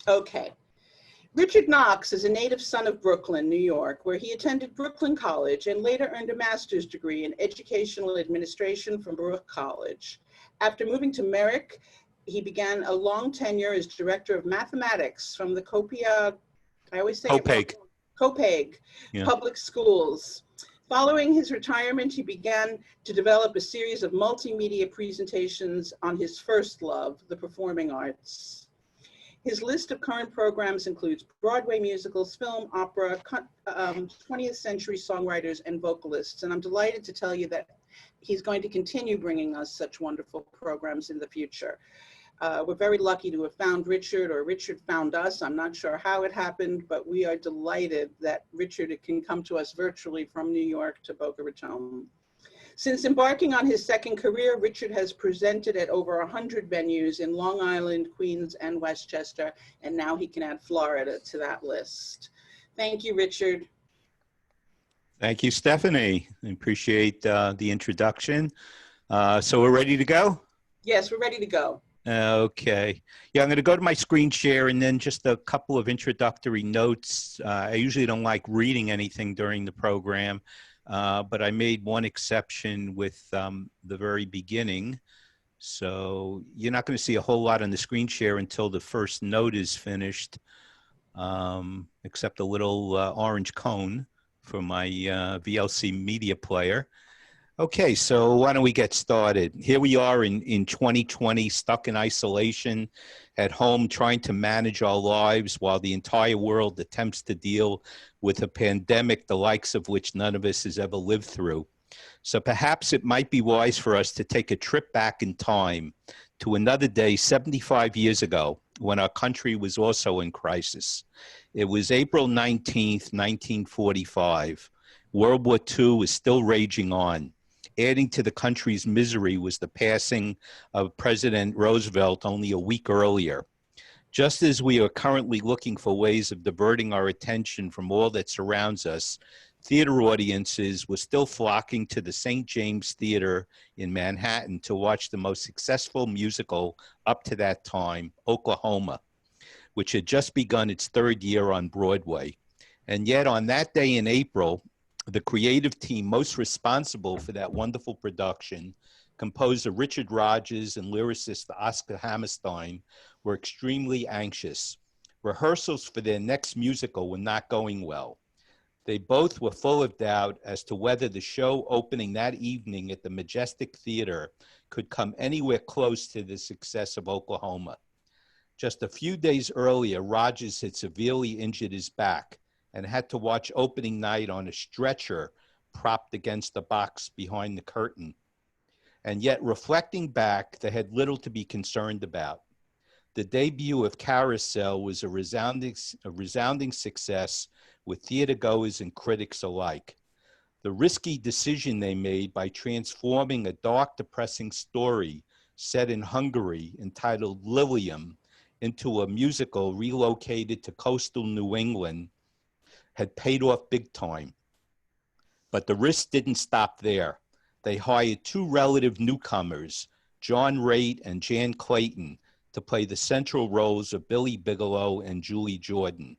Okay. Richard Knox is a native son of Brooklyn, New York, where he attended Brooklyn College and later earned a master's degree in educational administration from Baruch College. After moving to Merrick, he began a long tenure as director of mathematics from the Copiah Public Schools. Following his retirement, he began to develop a series of multimedia presentations on his first love, the performing arts. His list of current programs includes Broadway musicals, film, opera, 20th century songwriters, and vocalists. And I'm delighted to tell you that he's going to continue bringing us such wonderful programs in the future. We're very lucky to have found Richard, or Richard found us. I'm not sure how it happened, but we are delighted that Richard can come to us virtually from New York to Boca Raton. Since embarking on his second career, Richard has presented at over 100 venues in Long Island, Queens, and Westchester, and now he can add Florida to that list. Thank you, Richard. Thank you, Stephanie. I appreciate the introduction. So we're ready to go? Yes, we're ready to go. Okay. Yeah, I'm going to go to my screen share and then just a couple of introductory notes. I usually don't like reading anything during the program. But I made one exception with the very beginning. So you're not going to see a whole lot on the screen share until the first note is finished, except a little orange cone for my VLC media player. Okay, so why don't we get started? Here we are in 2020, stuck in isolation at home, trying to manage our lives while the entire world attempts to deal with a pandemic, the likes of which none of us has ever lived through. So perhaps it might be wise for us to take a trip back in time to another day 75 years ago when our country was also in crisis. It was April 19th, 1945. World War II was still raging on. Adding to the country's misery was the passing of President Roosevelt only a week earlier. Just as we are currently looking for ways of diverting our attention from all that surrounds us, theater audiences were still flocking to the St. James Theater in Manhattan to watch the most successful musical up to that time, Oklahoma, which had just begun its third year on Broadway. And yet on that day in April, the creative team most responsible for that wonderful production, composer Richard Rodgers and lyricist Oscar Hammerstein, were extremely anxious. Rehearsals for their next musical were not going well. They both were full of doubt as to whether the show opening that evening at the Majestic Theater could come anywhere close to the success of Oklahoma. Just a few days earlier, Rodgers had severely injured his back and had to watch opening night on a stretcher propped against the box behind the curtain. And yet, reflecting back, they had little to be concerned about. The debut of Carousel was a resounding success with theatergoers and critics alike. The risky decision they made by transforming a dark, depressing story set in Hungary entitled Lilium into a musical relocated to coastal New England had paid off big time. But the risk didn't stop there. They hired two relative newcomers, John Raitt and Jan Clayton, to play the central roles of Billy Bigelow and Julie Jordan.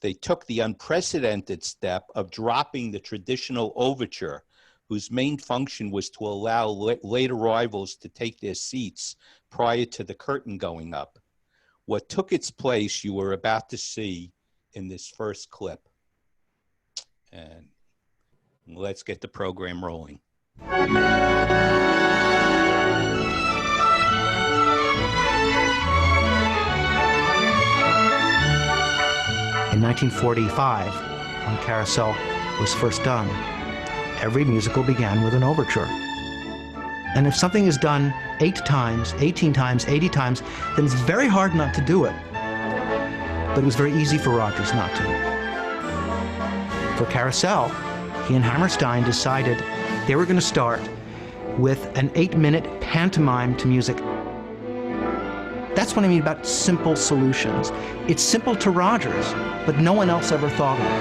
They took the unprecedented step of dropping the traditional overture, whose main function was to allow late arrivals to take their seats prior to the curtain going up. What took its place you were about to see in this first clip. And let's get the program rolling. In 1945, when Carousel was first done, every musical began with an overture. And if something is done 8 times, 18 times, 80 times, then it's very hard not to do it. But it was very easy for Rodgers not to. For Carousel, he and Hammerstein decided they were going to start with an 8-minute pantomime to music. That's what I mean about simple solutions. It's simple to Rodgers, but no one else ever thought of it.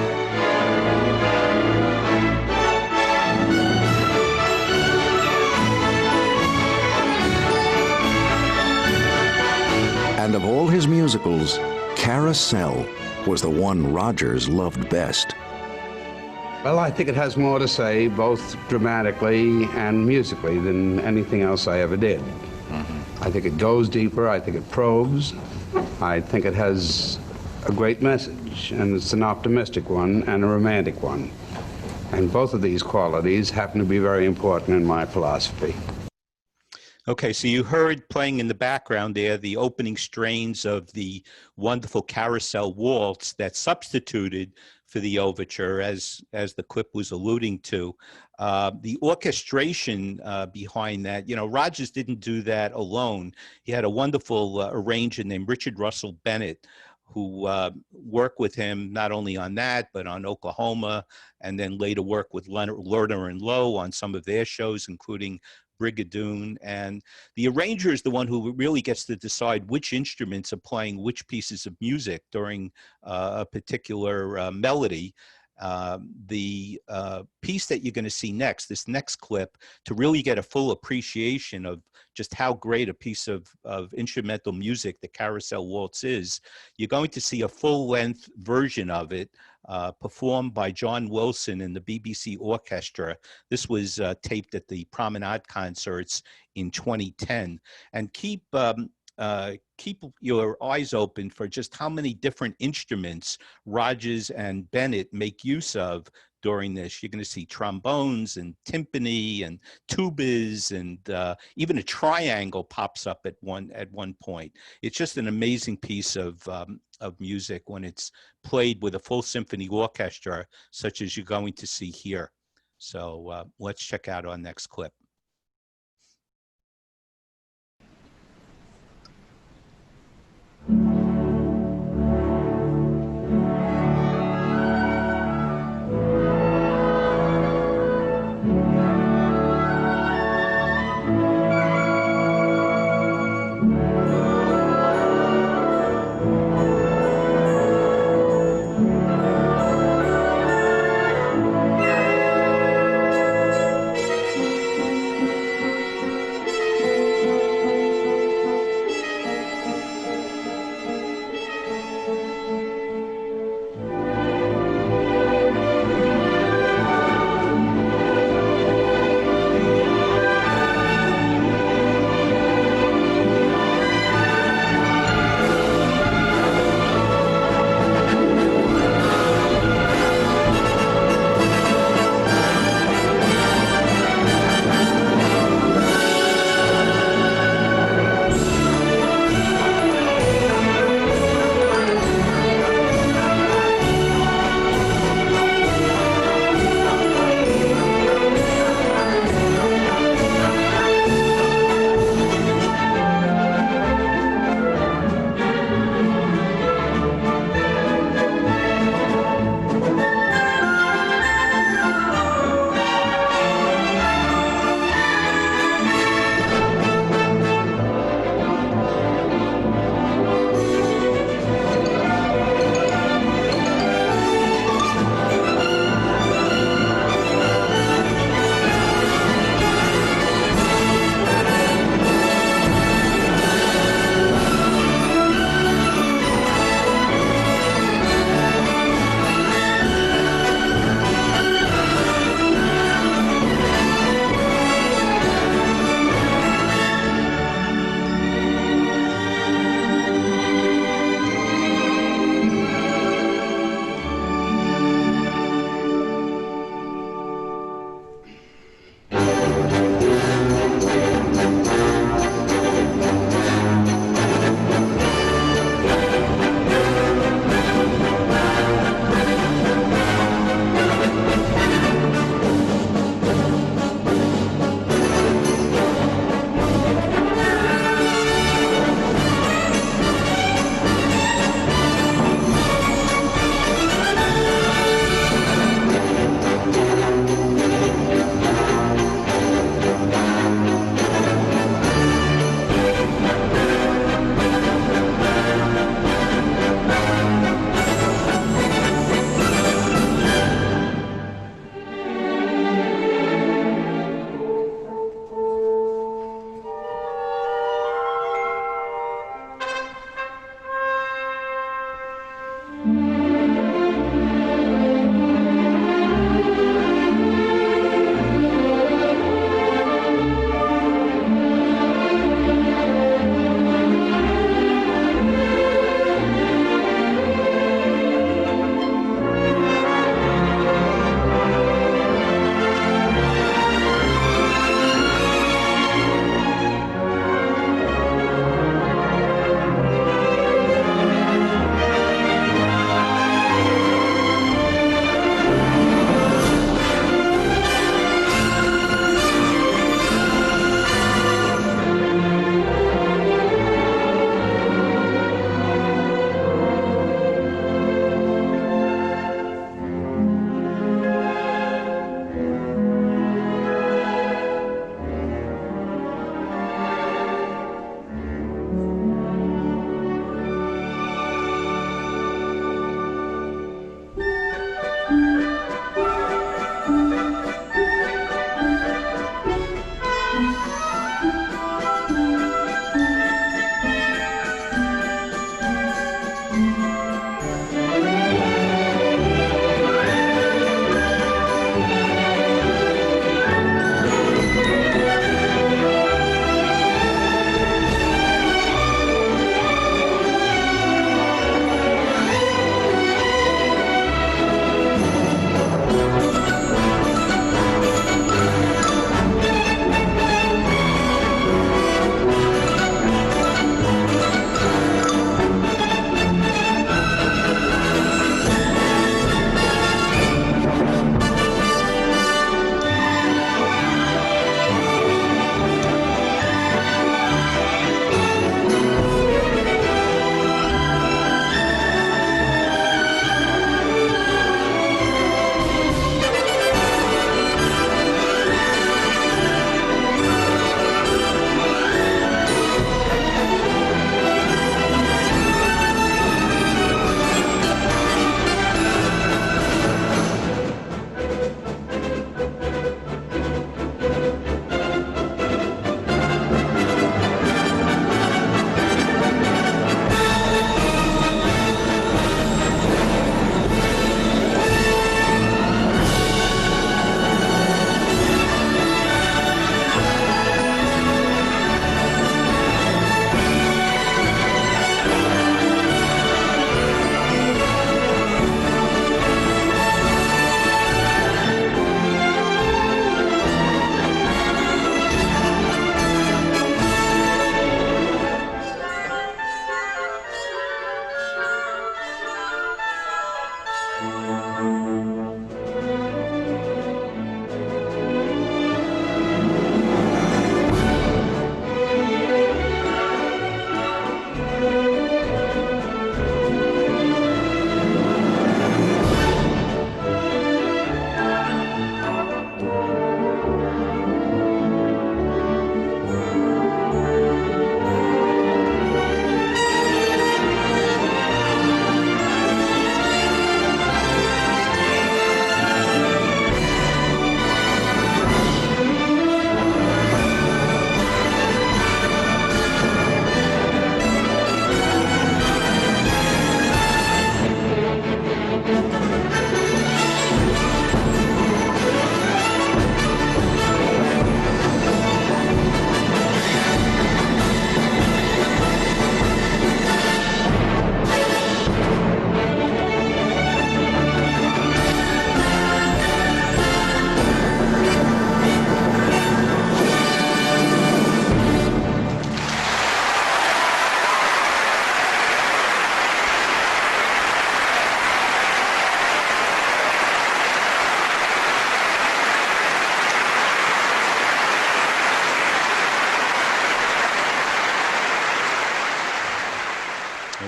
And of all his musicals, Carousel was the one Rodgers loved best. Well, I think it has more to say, both dramatically and musically, than anything else I ever did. I think it goes deeper, I think it probes, I think it has a great message, and it's an optimistic one and a romantic one. And both of these qualities happen to be very important in my philosophy. Okay, so you heard playing in the background there the opening strains of the wonderful Carousel waltz that substituted for the overture, as the clip was alluding to. The orchestration behind that, you know, Rodgers didn't do that alone. He had a wonderful arranger named Richard Russell Bennett, who worked with him not only on that, but on Oklahoma, and then later worked with Lerner and Lowe on some of their shows, including Brigadoon. And the arranger is the one who really gets to decide which instruments are playing which pieces of music during a particular melody. The piece that you're going to see next, this next clip, to really get a full appreciation of just how great a piece of instrumental music the Carousel Waltz is, you're going to see a full-length version of it performed by John Wilson and the BBC Orchestra. This was taped at the Promenade Concerts in 2010. And keep your eyes open for just how many different instruments Rodgers and Bennett make use of during this. You're going to see trombones and timpani and tubas, and even a triangle pops up at one point. It's just an amazing piece of music when it's played with a full symphony orchestra, such as you're going to see here. So let's check out our next clip.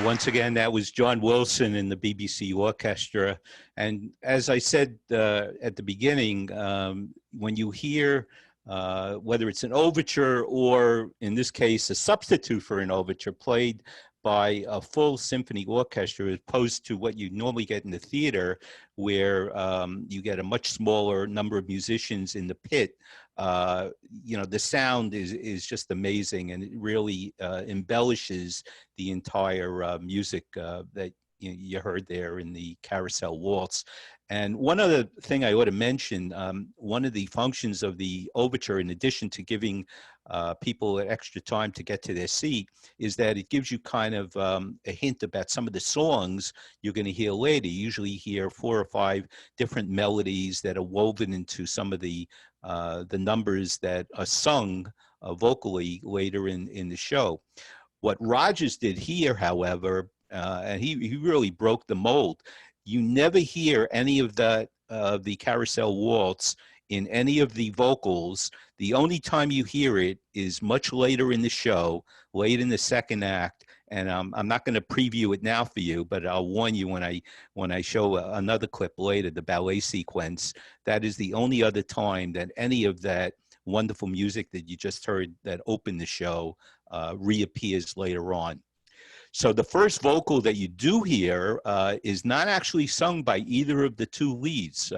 once again, that was John Wilson in the BBC Orchestra. And as I said at the beginning, when you hear whether it's an overture or, in this case, a substitute for an overture played by a full symphony orchestra, as opposed to what you normally get in the theater, where you get a much smaller number of musicians in the pit, you know, the sound is just amazing, and it really embellishes the entire music that you heard there in the Carousel Waltz. And one other thing I ought to mention, one of the functions of the overture, in addition to giving people extra time to get to their seat, is that it gives you kind of a hint about some of the songs you're going to hear later. You usually hear 4 or 5 different melodies that are woven into some of the numbers that are sung vocally later in the show. What Rogers did here, however, and he really broke the mold. You never hear any of the Carousel Waltz in any of the vocals. The only time you hear it is much later in the show, late in the second act. And I'm not going to preview it now for you, but I'll warn you when I show another clip later, the ballet sequence. That is the only other time that any of that wonderful music that you just heard that opened the show reappears later on. So the first vocal that you do hear is not actually sung by either of the 2 leads,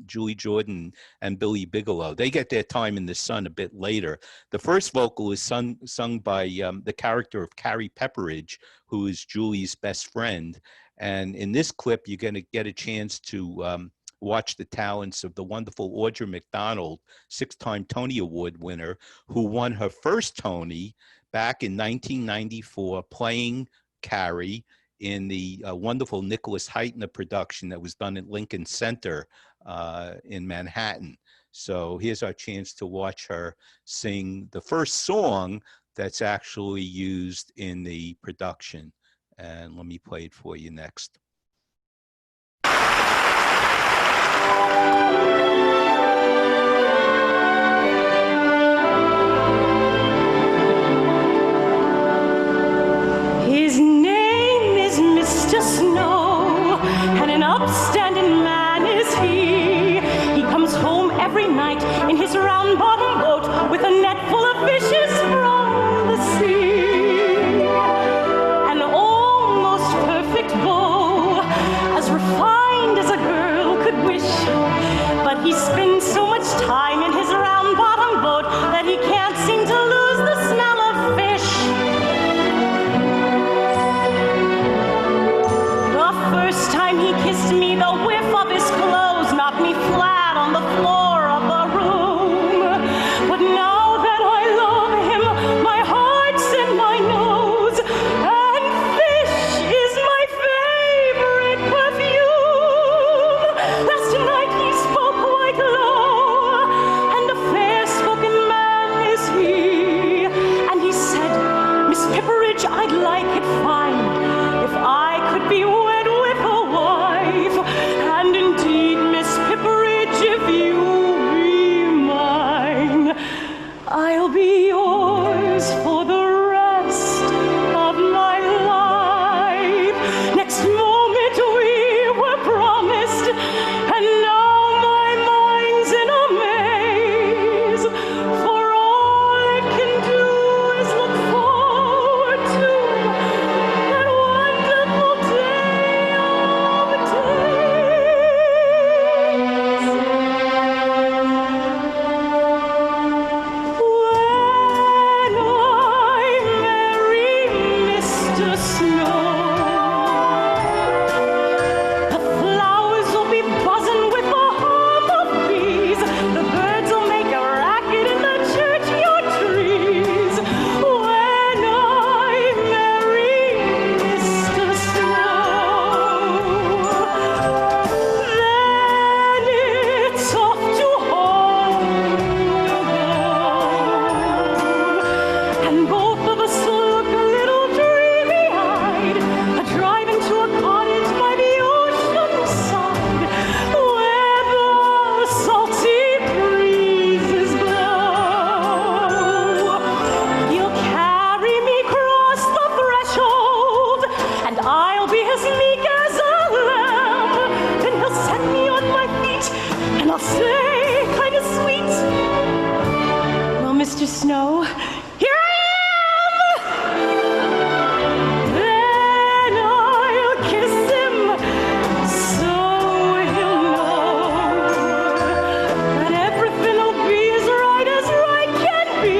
Julie Jordan and Billy Bigelow. They get their time in the sun a bit later. The first vocal is sung by the character of Carrie Pepperidge, who is Julie's best friend. And in this clip, you're going to get a chance to watch the talents of the wonderful Audra McDonald, 6-time Tony Award winner, who won her first Tony back in 1994, playing Carrie in the wonderful Nicholas Heitner production that was done at Lincoln Center in Manhattan. So here's our chance to watch her sing the first song that's actually used in the production. And let me play it for you next. His name is Mr. Snow, and an upstanding man is he. He comes home every night in his round-bottom boat with a net full of fishes from the sea. An almost perfect beau, as refined as a girl could wish. But he spends so much time in his round-bottom boat that he can't seem to lose the smell of fish. First time he kissed me, the whiff of his clothes knocked me flat on the floor of the room. But now that I love him, my heart's in my nose, and fish is my favorite perfume. Last night he spoke quite low, and a fair-spoken man is he. And he said, Miss Pepperidge, I'd like it fine if I could be wed with a wife. And indeed, Miss Pepperidge, if you be mine, I'll be yours for the rest of my life. Next moment we were promised, and now my mind's in a maze. For all it can do is look forward to that wonderful day of days. When snow. Here I am! Then I'll kiss him, so he'll know that everything will be as right can be.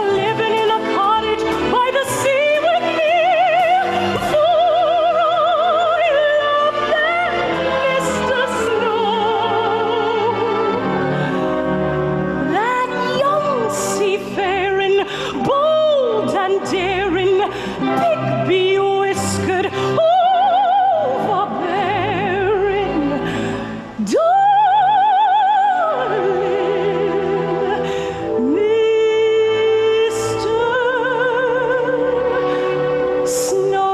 Living in a cottage by the sea with me. For I love that Mr. Snow. That young seafaring, bold and daring, big be-whiskered, overbearing, darling Mr. Snow.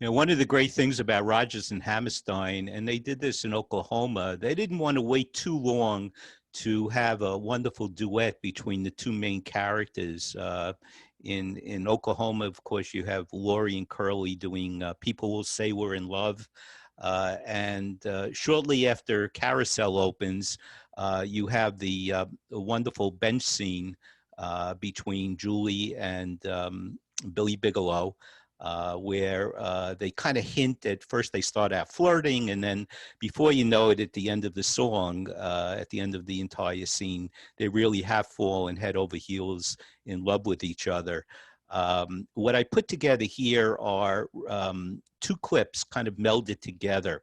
You know, one of the great things about Rodgers and Hammerstein, and they did this in Oklahoma, they didn't want to wait too long to have a wonderful duet between the two main characters. In Oklahoma, of course, you have Laurie and Curly doing People Will Say We're in Love. And shortly after Carousel opens, you have the wonderful bench scene between Julie and Billy Bigelow, where they kind of hint at first. They start out flirting, and then before you know it, at the end of the song, at the end of the entire scene, they really have fallen head over heels in love with each other. What I put together here are two clips kind of melded together.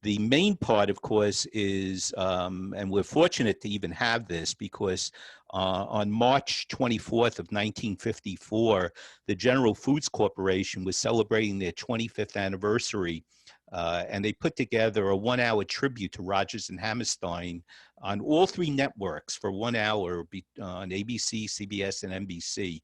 The main part, of course, is, and we're fortunate to even have this, because on March 24th of 1954, the General Foods Corporation was celebrating their 25th anniversary, and they put together a 1-hour tribute to Rodgers and Hammerstein on all three networks for 1 hour on ABC, CBS, and NBC.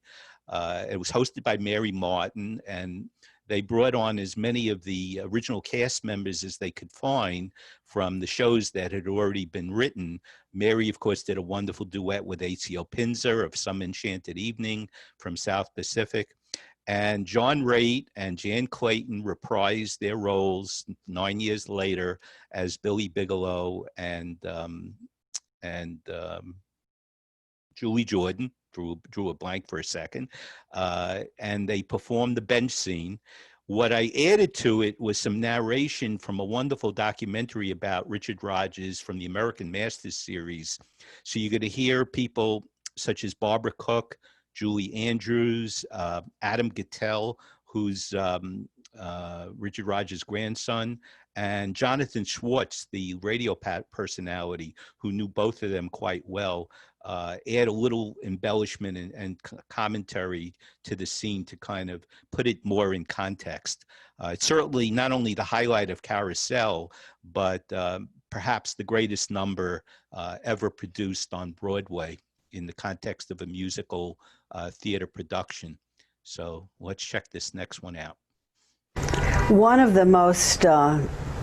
It was hosted by Mary Martin, and they brought on as many of the original cast members as they could find from the shows that had already been written. Mary, of course, did a wonderful duet with A.C.O. Pinzer of Some Enchanted Evening from South Pacific. And John Raitt and Jan Clayton reprised their roles 9 years later as Billy Bigelow and Julie Jordan. Drew a blank for a second, and they performed the bench scene. What I added to it was some narration from a wonderful documentary about Richard Rodgers from the American Masters series. So you're going to hear people such as Barbara Cook, Julie Andrews, Adam Gittell, who's Richard Rodgers' grandson, and Jonathan Schwartz, the radio personality, who knew both of them quite well, add a little embellishment and commentary to the scene to kind of put it more in context. It's certainly not only the highlight of Carousel, but perhaps the greatest number ever produced on Broadway in the context of a musical theater production. So let's check this next one out. One of the most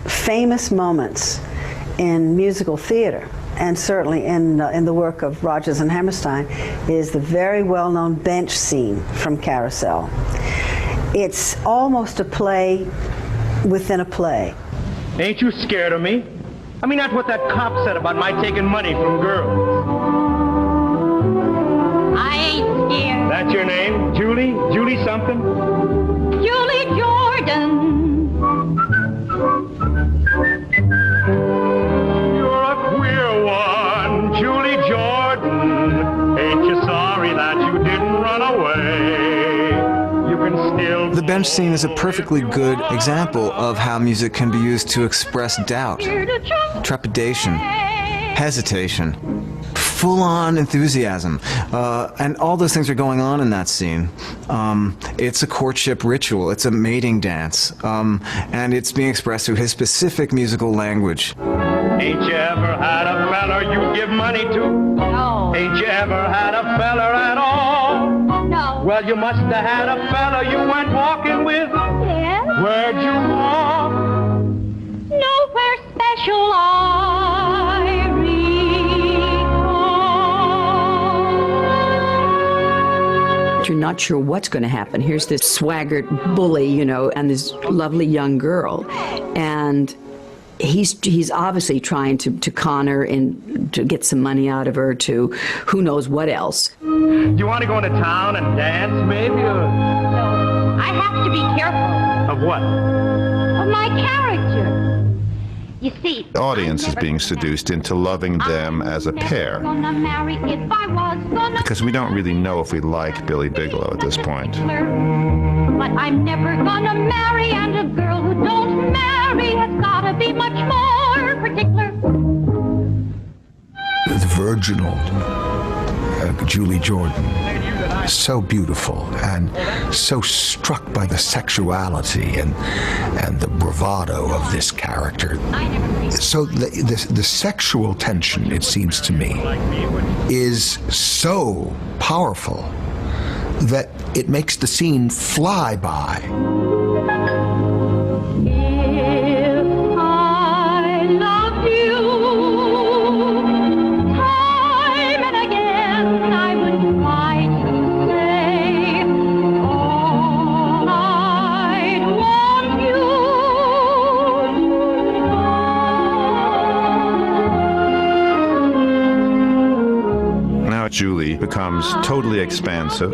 famous moments in musical theater, and certainly in the work of Rodgers and Hammerstein, is the very well-known bench scene from Carousel. It's almost a play within a play. Ain't you scared of me? I mean, that's what that cop said about my taking money from girls. I ain't scared. That's your name? Julie? Julie something? Julie Jordan. You're a queer one, Julie Jordan. Ain't you sorry that you didn't run away? You can still... The bench scene is a perfectly good example of how music can be used to express doubt, trepidation, hesitation, full-on enthusiasm, and all those things are going on in that scene. It's a courtship ritual, it's a mating dance, and it's being expressed through his specific musical language. Ain't you ever had a feller you'd give money to? No. Ain't you ever had a feller at all? No. Well, you must have had a feller you went walking with. Yes? Where'd you walk? Nowhere special I recall. You're not sure what's going to happen. Here's this swaggart bully, you know, and this lovely young girl. And he's obviously trying to con her and to get some money out of her, to who knows what else. Do you want to go into town and dance, maybe? Or... No, I have to be careful. Of what? Of my character. You see, The audience is being seduced into loving them as a pair, because we don't really know if we like Billy Bigelow at this point. But I'm never gonna marry, and a girl who don't marry has gotta be much more particular. The virginal Julie Jordan, so beautiful and so struck by the sexuality and the bravado of this character. So the sexual tension, it seems to me, is so powerful that it makes the scene fly by. Julie becomes totally expansive.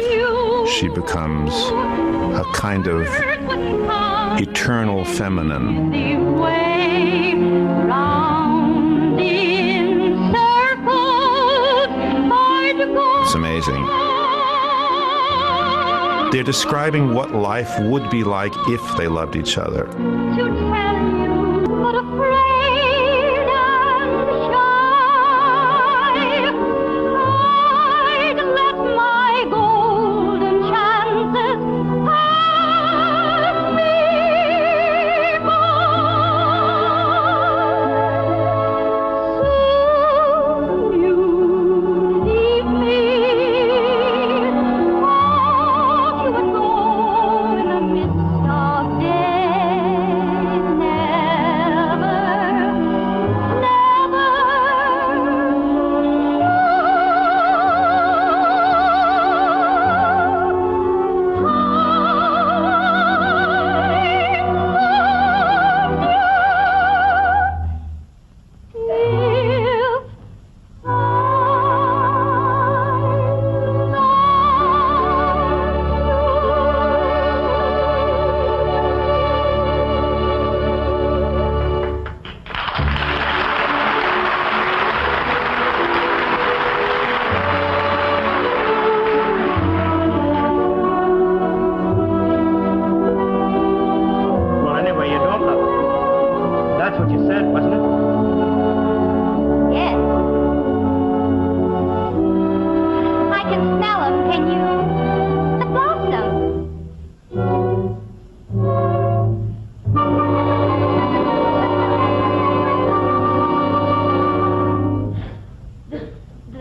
She becomes a kind of eternal feminine. It's amazing. They're describing what life would be like if they loved each other.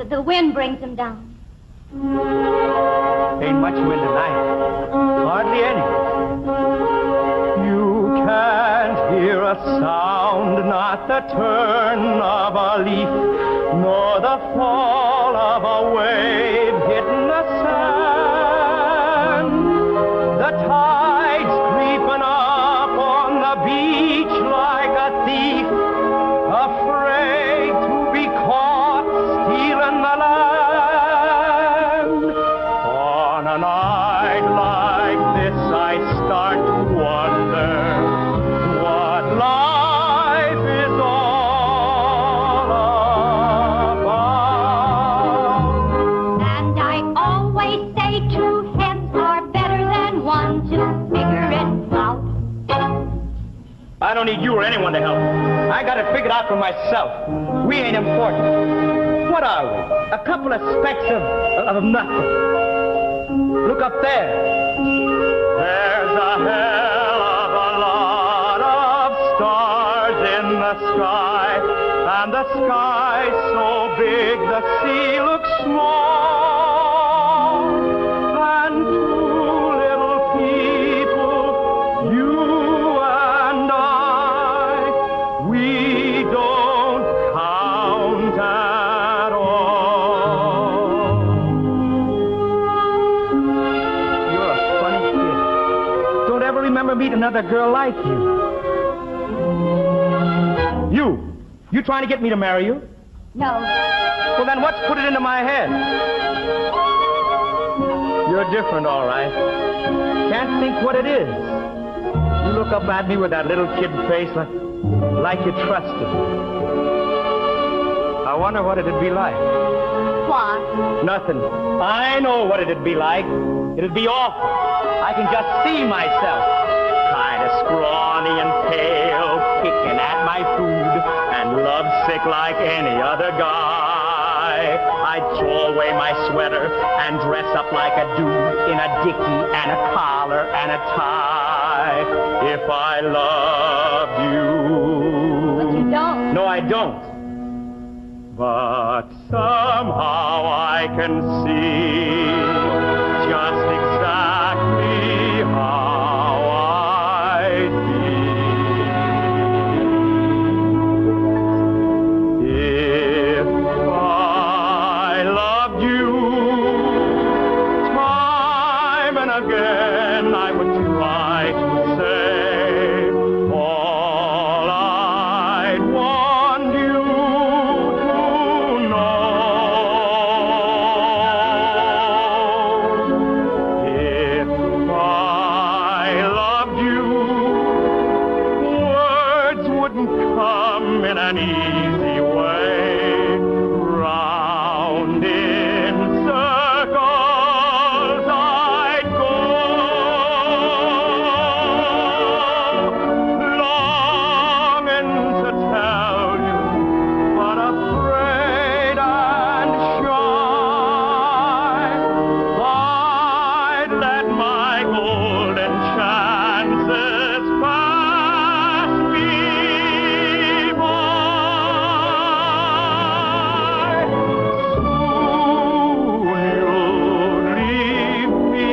The wind brings them down. Ain't much wind tonight. Hardly any. You can't hear a sound, not the turn of a leaf, nor the fall of a wave hitting the sand. The tide's creeping up on the beach like a thief, afraid to be caught stealing the land. On a night like this, I start to wonder what life is all about. And I always say two heads are better than one to figure it out. I don't need you or anyone to help. I got it figured out for myself. We ain't important. What are we? A couple of specks of nothing. Look up there. There's a hell of a lot of stars in the sky, and the sky's so big the sea looks small. And two little people, you and I, we don't count at all. meet another girl like you. You trying to get me to marry you? No. Well, then what's put it into my head? You're different, all right. Can't think what it is. You look up at me with that little kid face like you trusted. I wonder what it'd be like. What? Nothing. I know what it'd be like. It'd be awful. I can just see myself. Kind of scrawny and pale, picking at my food, and lovesick like any other guy. I'd throw away my sweater and dress up like a dude in a dickie and a collar and a tie. If I loved you. But you don't. No, I don't. But somehow I can see just exactly how I'd be if I loved you. Time and again I would try to say all I'd want you to know. If I loved you, words wouldn't come in an easy way. Round in circles I'd go, longing to tell you, but afraid and shy. I'd let my golden chances pass me by. Soon you'll leave me,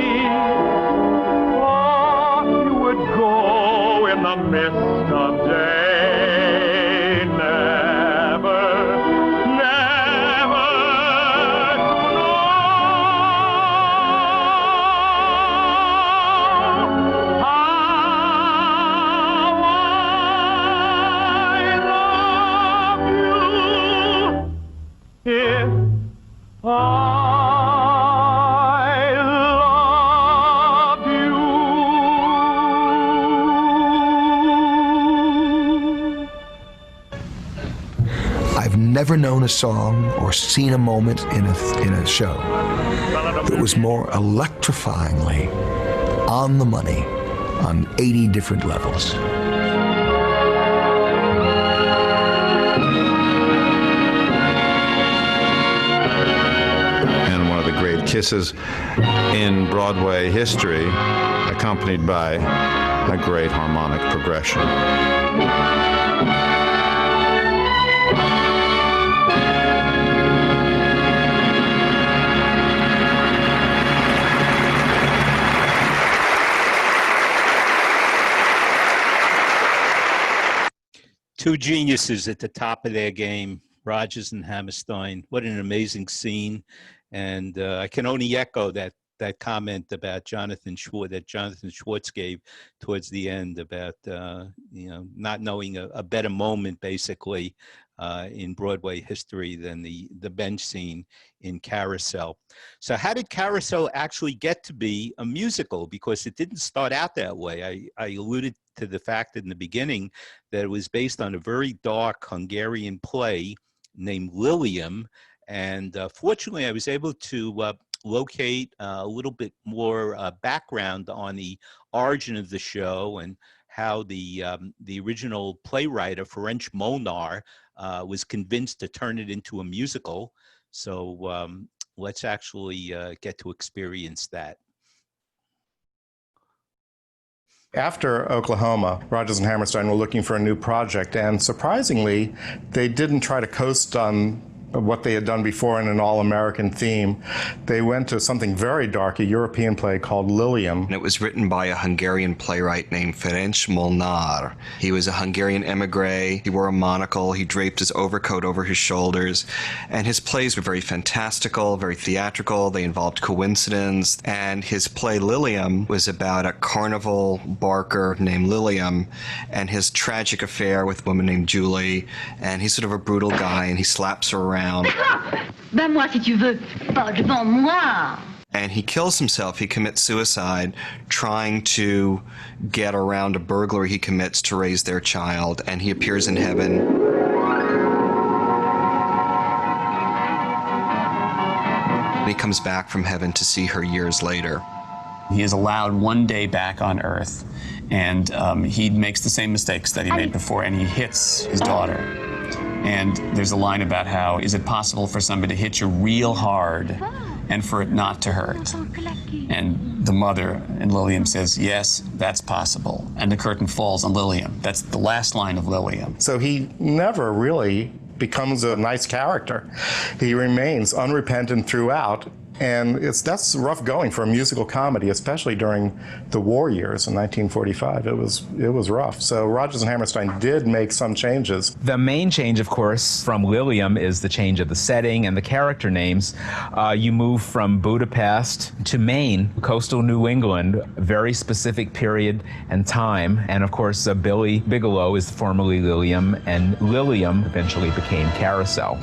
off you would go in the mist of day. Never, never to know how I love you. If I loved you. I've never known a song or seen a moment in a show that was more electrifyingly on the money on 80 different levels. And one of the great kisses in Broadway history, accompanied by a great harmonic progression. Two geniuses at the top of their game, Rodgers and Hammerstein. What an amazing scene. And I can only echo that comment about Jonathan Schwartz gave towards the end about, not knowing a better moment, basically, in Broadway history than the bench scene in Carousel. So how did Carousel actually get to be a musical? Because it didn't start out that way. I alluded to the fact in the beginning that it was based on a very dark Hungarian play named Lilium. And fortunately, I was able to locate a little bit more background on the origin of the show and how the original playwright, Ferenc Molnár, was convinced to turn it into a musical. So let's actually get to experience that. After Oklahoma, Rodgers and Hammerstein were looking for a new project, and surprisingly, they didn't try to coast on what they had done before in an all-American theme. They went to something very dark, a European play called Lilium. And it was written by a Hungarian playwright named Ferenc Molnár. He was a Hungarian emigre. He wore a monocle. He draped his overcoat over his shoulders. And his plays were very fantastical, very theatrical. They involved coincidence. And his play Lilium was about a carnival barker named Lilium and his tragic affair with a woman named Julie. And he's sort of a brutal guy, and he slaps her around. Ben moi si tu veux, pas devant moi. And he kills himself. He commits suicide trying to get around a burglary he commits to raise their child, and he appears in heaven. He comes back from heaven to see her years later. He is allowed one day back on Earth, and he makes the same mistakes that he made before, and he hits his daughter. And there's a line about how, is it possible for somebody to hit you real hard and for it not to hurt? And the mother in Lilium says, yes, that's possible. And the curtain falls on Lilium. That's the last line of Lilium. So he never really becomes a nice character. He remains unrepentant throughout. And that's rough going for a musical comedy, especially during the war years in 1945. It was rough. So Rodgers and Hammerstein did make some changes. The main change, of course, from Lilium is the change of the setting and the character names. You move from Budapest to Maine, coastal New England, very specific period and time. And of course, Billy Bigelow is formerly Lilium, and Lilium eventually became Carousel.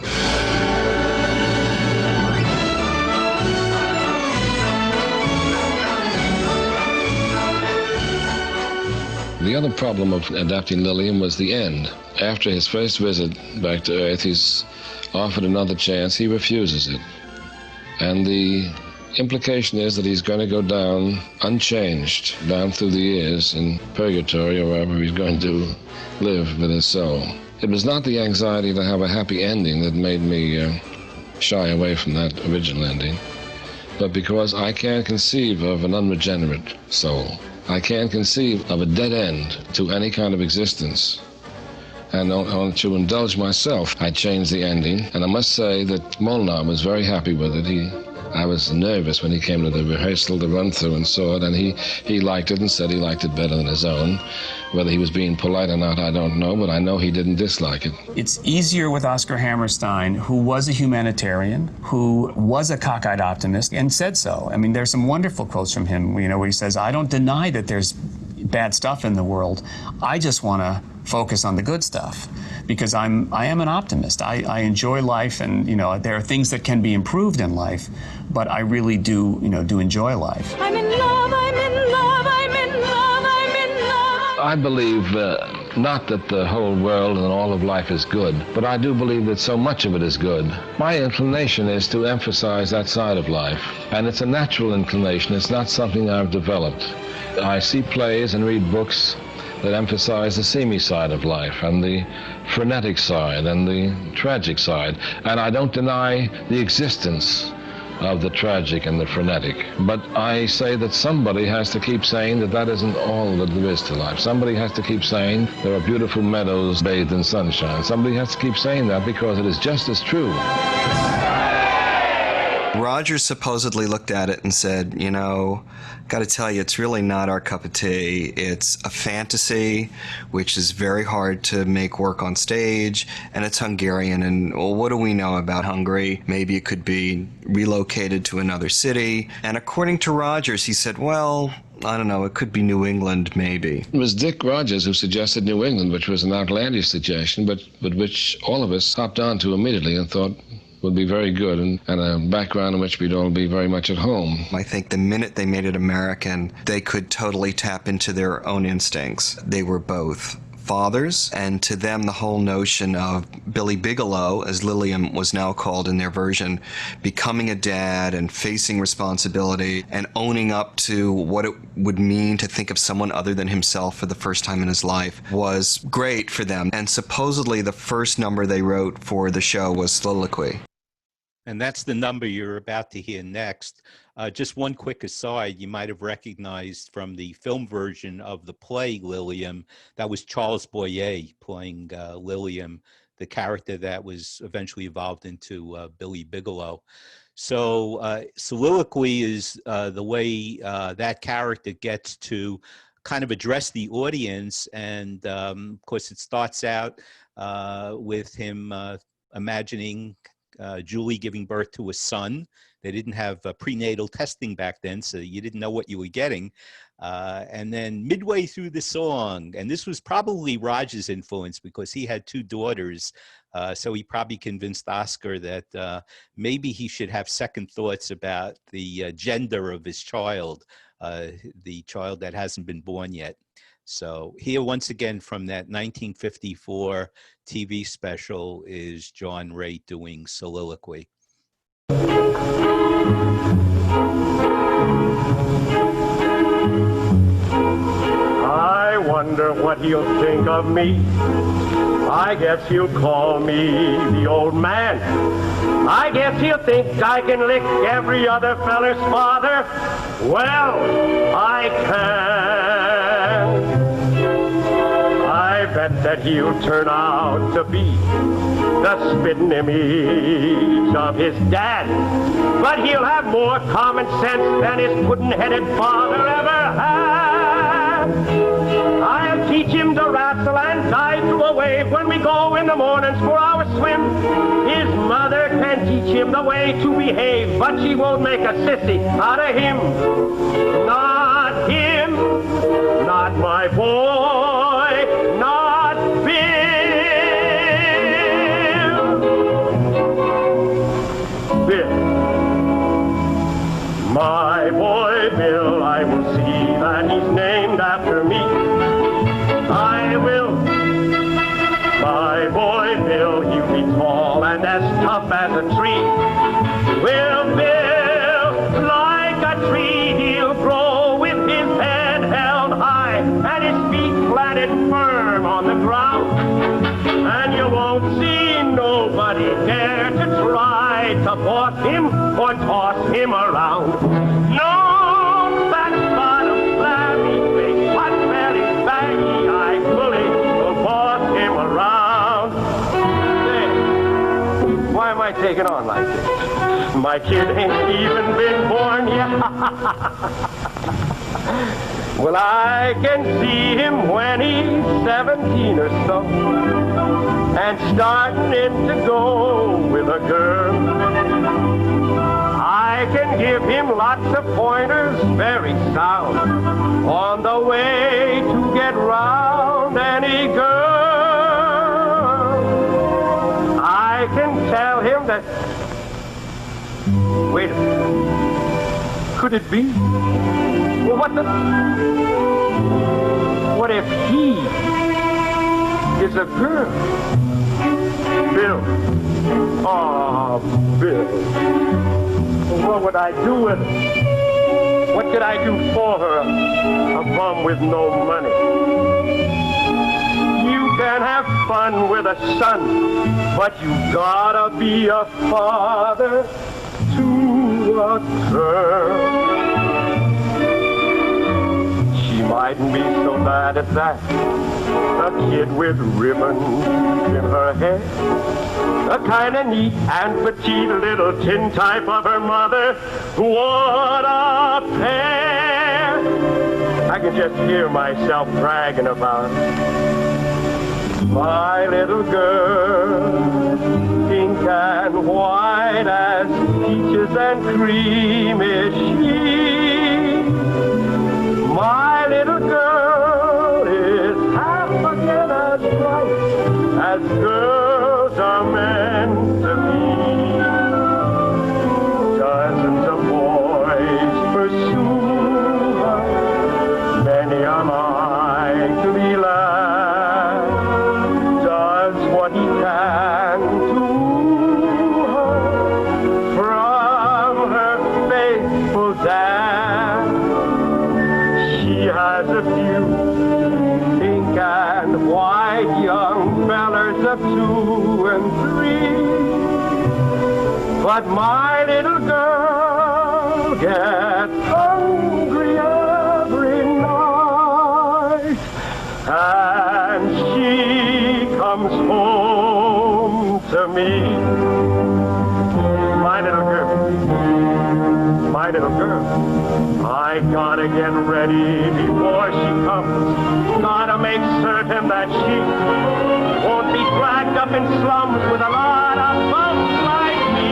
The other problem of adapting Lilium was the end. After his first visit back to Earth, he's offered another chance. He refuses it. And the implication is that he's going to go down unchanged, down through the years in purgatory or wherever he's going to live with his soul. It was not the anxiety to have a happy ending that made me shy away from that original ending, but because I can't conceive of an unregenerate soul. I can't conceive of a dead end to any kind of existence. And to indulge myself, I changed the ending. And I must say that Molnár was very happy with it. I was nervous when he came to the rehearsal to run through and saw it, and he liked it and said he liked it better than his own. Whether he was being polite or not, I don't know, but I know he didn't dislike it. It's easier with Oscar Hammerstein, who was a humanitarian, who was a cockeyed optimist, and said so. I mean, there's some wonderful quotes from him, where he says, I don't deny that there's bad stuff in the world. I just want to focus on the good stuff, because I am an optimist. I enjoy life, and there are things that can be improved in life, but I really do enjoy life. I'm in love, I'm in love, I'm in love, I'm in love. I believe not that the whole world and all of life is good, but I do believe that so much of it is good. My inclination is to emphasize that side of life, and it's a natural inclination. It's not something I've developed. I see plays and read books that emphasize the seamy side of life and the frenetic side and the tragic side. And I don't deny the existence of the tragic and the frenetic. But I say that somebody has to keep saying that that isn't all that there is to life. Somebody has to keep saying there are beautiful meadows bathed in sunshine. Somebody has to keep saying that, because it is just as true. Rodgers supposedly looked at it and said, got to tell you, it's really not our cup of tea. It's a fantasy, which is very hard to make work on stage, and it's Hungarian, and what do we know about Hungary? Maybe it could be relocated to another city. And according to Rodgers, he said, well, I don't know, it could be New England, maybe. It was Dick Rodgers who suggested New England, which was an outlandish suggestion, but which all of us hopped onto immediately and thought would be very good, and a background in which we'd all be very much at home. I think the minute they made it American, they could totally tap into their own instincts. They were both fathers, and to them the whole notion of Billy Bigelow, as Lilium was now called in their version, becoming a dad and facing responsibility and owning up to what it would mean to think of someone other than himself for the first time in his life was great for them. And supposedly the first number they wrote for the show was Soliloquy. And that's the number you're about to hear next. Just one quick aside, you might have recognized from the film version of the play Lilium, that was Charles Boyer playing Lilium. the character that was eventually evolved into Billy Bigelow. So soliloquy is the way that character gets to kind of address the audience. And of course, it starts out with him imagining Julie giving birth to a son. They didn't have prenatal testing back then, so you didn't know what you were getting. And then midway through the song, and this was probably Roger's influence because he had 2 daughters, so he probably convinced Oscar that maybe he should have second thoughts about the gender of his child, the child that hasn't been born yet. So here, once again, from that 1954 TV special is John Ray doing Soliloquy. I wonder what he'll think of me. I guess he'll call me the old man. I guess he'll think I can lick every other feller's father. Well, I can. I bet that he'll turn out to be the spitting image of his dad. But he'll have more common sense than his pudding-headed father ever had. I'll teach him to wrestle and dive through a wave when we go in the mornings for our swim. His mother can teach him the way to behave, but she won't make a sissy out of him. Not him, not my boy, not Bill. My boy Bill, I will see that he's named after me. I will. My boy Bill, he'll be tall and as tough as a tree. Will Bill, like a tree, he'll grow with his head held high and his feet planted firm on the ground. And you won't see nobody dare to try to boss him or toss him around. No fat bottom, flabby face, pot-belly, baggy-eyed bully will boss him around. Say, why am I taking on like this? My kid ain't even been born yet. Well, I can see him when he's 17 or so, and starting in to go with a girl. I can give him lots of pointers, very sound, on the way to get round any girl. I can tell him that... Wait a minute. Could it be? Well, what if he is a girl? Bill. Oh, Bill. What would I do with her? What could I do for her? A bum with no money. You can have fun with a son, but you gotta be a father to a girl. She mightn't be so bad at that. A kid with ribbons in her hair. A kind of neat and petite little tintype of her mother. What a pair! I can just hear myself bragging about my little girl, pink and white as peaches and cream is she. My little girl is half again as bright as girls are meant to be. Dozens of boys pursue her, many a likely lad does what he can to her from her faithful dad. She has a few pink and white young fellers of 2 and 3. But my little girl gets hungry every night, and she comes home after me. My little girl, my little girl, I gotta get ready before she comes. Gotta make certain that she won't be dragged up in slums with a lot of bums like me.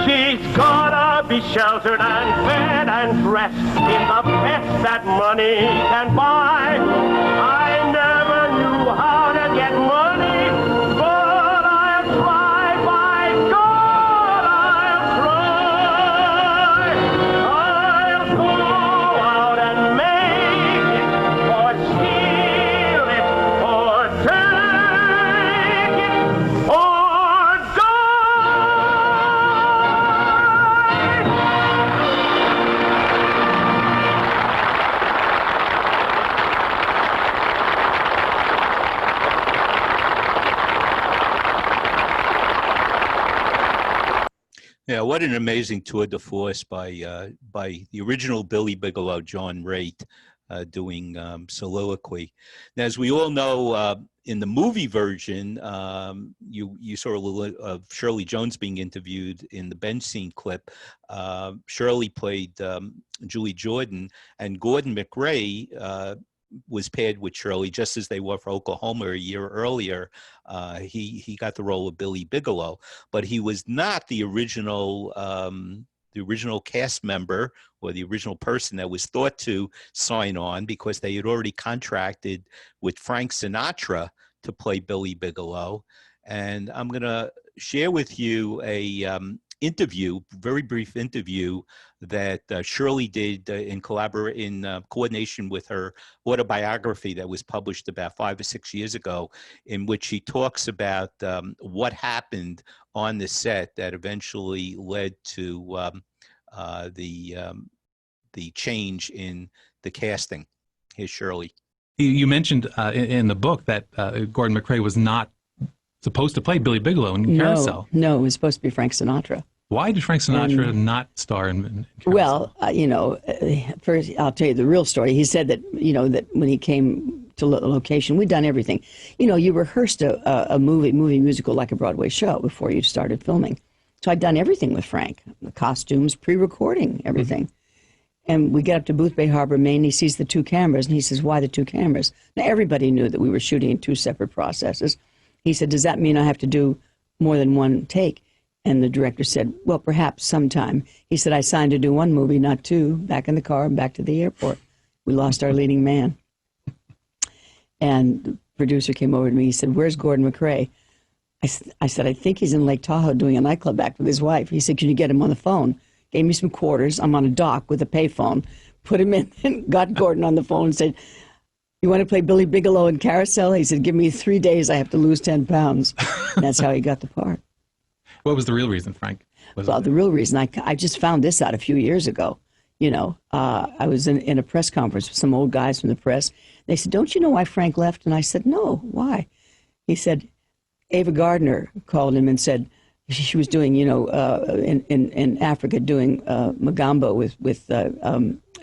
She's gotta be sheltered and fed and dressed in the best that money can buy. I never knew how to get money, but I'll try, by God, I'll try. I'll go out and make it, or steal it, or take it, or Yeah, what an amazing tour de force by the original Billy Bigelow, John Raitt, doing soliloquy. Now, as we all know, in the movie version, you saw a little of Shirley Jones being interviewed in the bench scene clip. Shirley played Julie Jordan, and Gordon McRae was paired with Shirley just as they were for Oklahoma a year earlier. He got the role of Billy Bigelow, but he was not the original cast member or the original person that was thought to sign on, because they had already contracted with Frank Sinatra to play Billy Bigelow. And I'm going to share with you a very brief interview that Shirley did in coordination with her autobiography that was published about 5 or 6 years ago, in which she talks about what happened on the set that eventually led to the change in the casting. Here's Shirley. You mentioned in the book that Gordon McRae was not supposed to play Billy Bigelow in Carousel. No, it was supposed to be Frank Sinatra. Why did Frank Sinatra not star in Carousel? Well, first I'll tell you the real story. He said that, that when he came to location, we'd done everything. You rehearsed a movie musical like a Broadway show before you started filming. So I'd done everything with Frank, the costumes, pre-recording, everything. And we get up to Boothbay Harbor, Maine. He sees the 2 cameras, and he says, "Why the 2 cameras?" Now, everybody knew that we were shooting in 2 separate processes. He said, "Does that mean I have to do more than 1 take?" And the director said, "Well, perhaps sometime." He said, "I signed to do 1 movie, not 2, back in the car and back to the airport." We lost our leading man. And the producer came over to me. He said, "Where's Gordon McRae?" I said, "I think he's in Lake Tahoe doing a nightclub act with his wife." He said, "Can you get him on the phone?" Gave me some quarters. I'm on a dock with a payphone. Put him in and got Gordon on the phone and said, "You want to play Billy Bigelow in Carousel?" He said, "Give me 3 days. I have to lose 10 pounds. And that's how he got the part. What was the real reason, Frank? The real reason, I just found this out a few years ago. I was in a press conference with some old guys from the press. They said, "Don't you know why Frank left?" And I said, "No, why?" He said, Ava Gardner called him and said, she was doing, in Africa, doing Magambo with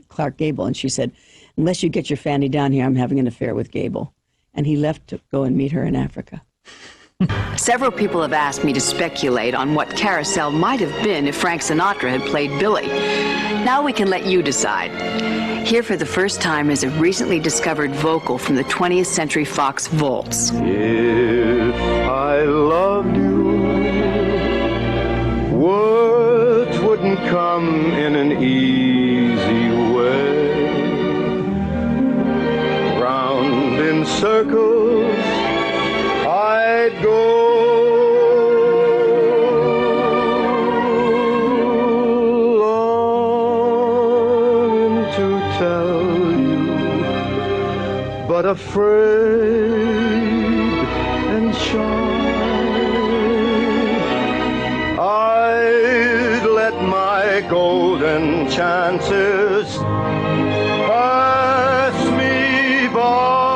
Clark Gable. And she said, "Unless you get your fanny down here, I'm having an affair with Gable." And he left to go and meet her in Africa. Several people have asked me to speculate on what Carousel might have been if Frank Sinatra had played Billy. Now we can let you decide. Here for the first time is a recently discovered vocal from the 20th Century Fox Vaults. If I loved you, words wouldn't come in an easy way. Round in circles I'd go, longing to tell you, but afraid and shy. I'd let my golden chances pass me by.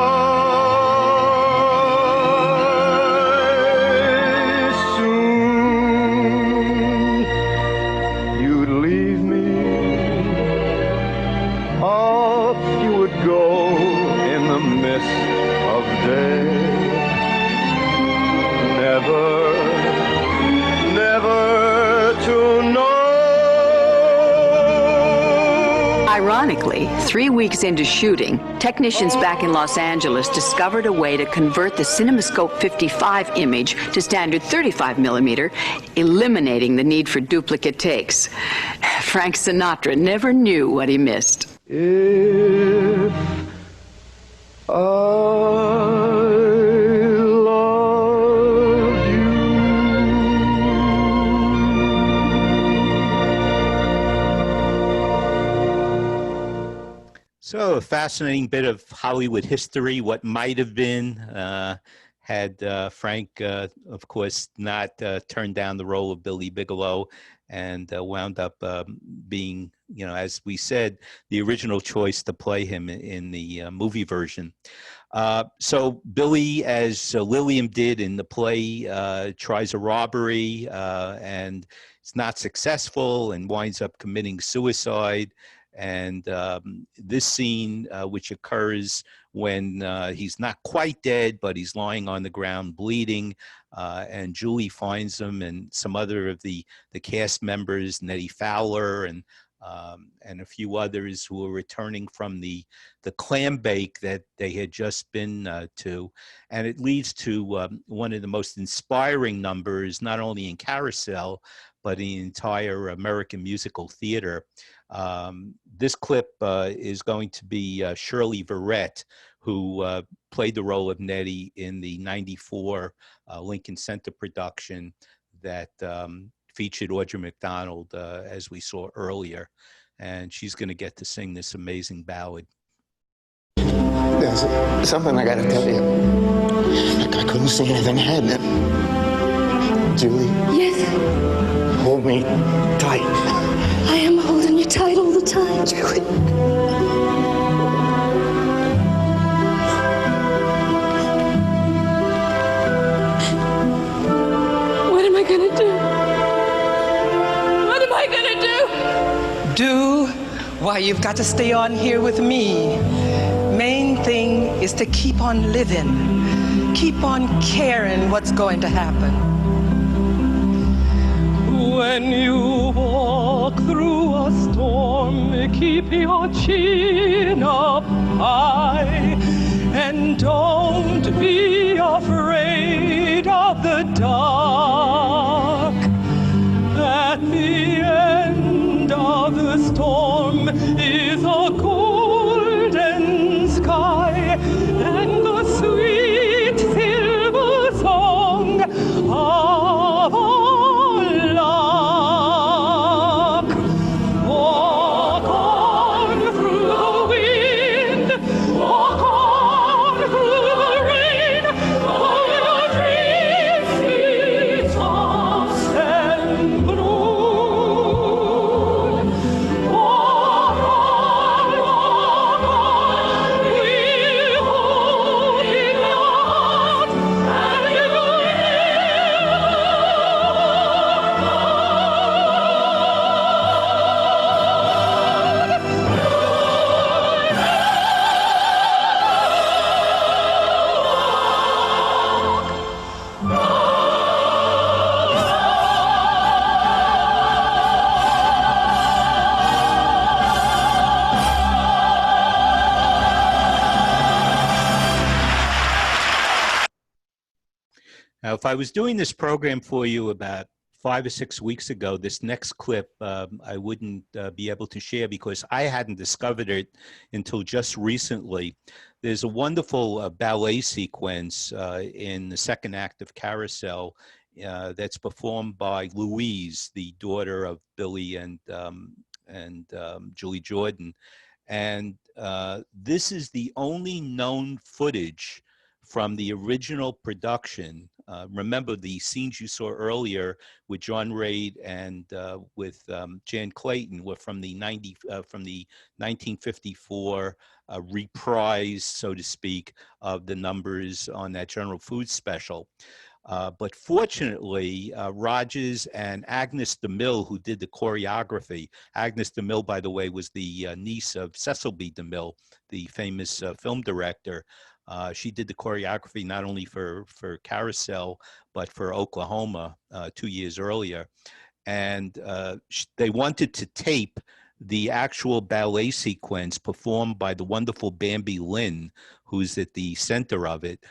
Ironically, 3 weeks into shooting, technicians back in Los Angeles discovered a way to convert the CinemaScope 55 image to standard 35 millimeter, eliminating the need for duplicate takes. Frank Sinatra never knew what he missed. If So a fascinating bit of Hollywood history, what might have been had Frank, of course, not turned down the role of Billy Bigelow and wound up being, as we said, the original choice to play him in the movie version. So Billy, as Lilliam did in the play, tries a robbery and it's not successful and winds up committing suicide. And this scene, which occurs when he's not quite dead, but he's lying on the ground bleeding, and Julie finds him and some other of the cast members, Nettie Fowler and a few others who were returning from the clam bake that they had just been to. And it leads to one of the most inspiring numbers, not only in Carousel, but in the entire American musical theater. This clip is going to be Shirley Verrett, who played the role of Nettie in the '94 Lincoln Center production that featured Audra McDonald, as we saw earlier. And she's going to get to sing this amazing ballad. There's something I got to tell you. I couldn't say anything ahead. Julie? Yes? Hold me tight. I am holding you tight all the time. Julie. What am I gonna do? What am I gonna do? Do? Why, you've got to stay on here with me. Main thing is to keep on living. Keep on caring what's going to happen. When you walk through a storm, keep your chin up high, and don't be afraid of the dark. At the end of the storm is a golden sky and the sweet silver song of Now, if I was doing this program for you about 5 or 6 weeks ago, this next clip I wouldn't be able to share because I hadn't discovered it until just recently. There's a wonderful ballet sequence in the second act of Carousel that's performed by Louise, the daughter of Billy and Julie Jordan. And this is the only known footage from the original production. Remember the scenes you saw earlier with John Reid and with Jan Clayton were from the 1954 reprise, so to speak, of the numbers on that General Foods special. But fortunately, Rogers and Agnes DeMille, who did the choreography, Agnes DeMille, by the way, was the niece of Cecil B. DeMille, the famous film director. She did the choreography not only for Carousel, but for Oklahoma 2 years earlier. And they wanted to tape the actual ballet sequence performed by the wonderful Bambi Lynn, who's at the center of it.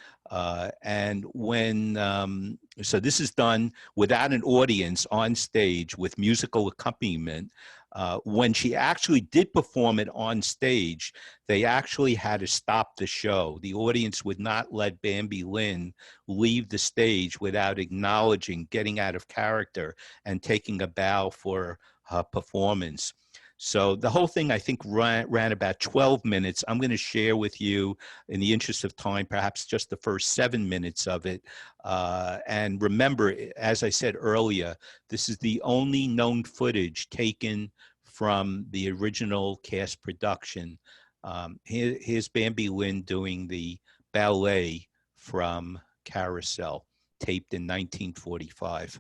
And when, so this is done without an audience on stage with musical accompaniment. When she actually did perform it on stage, they actually had to stop the show. The audience would not let Bambi Lynn leave the stage without acknowledging, getting out of character, and taking a bow for her performance. So the whole thing, I think, ran about 12 minutes. I'm going to share with you, in the interest of time, perhaps just the first 7 minutes of it. And remember, as I said earlier, this is the only known footage taken from the original cast production. Here's Bambi Lynn doing the ballet from Carousel, taped in 1945.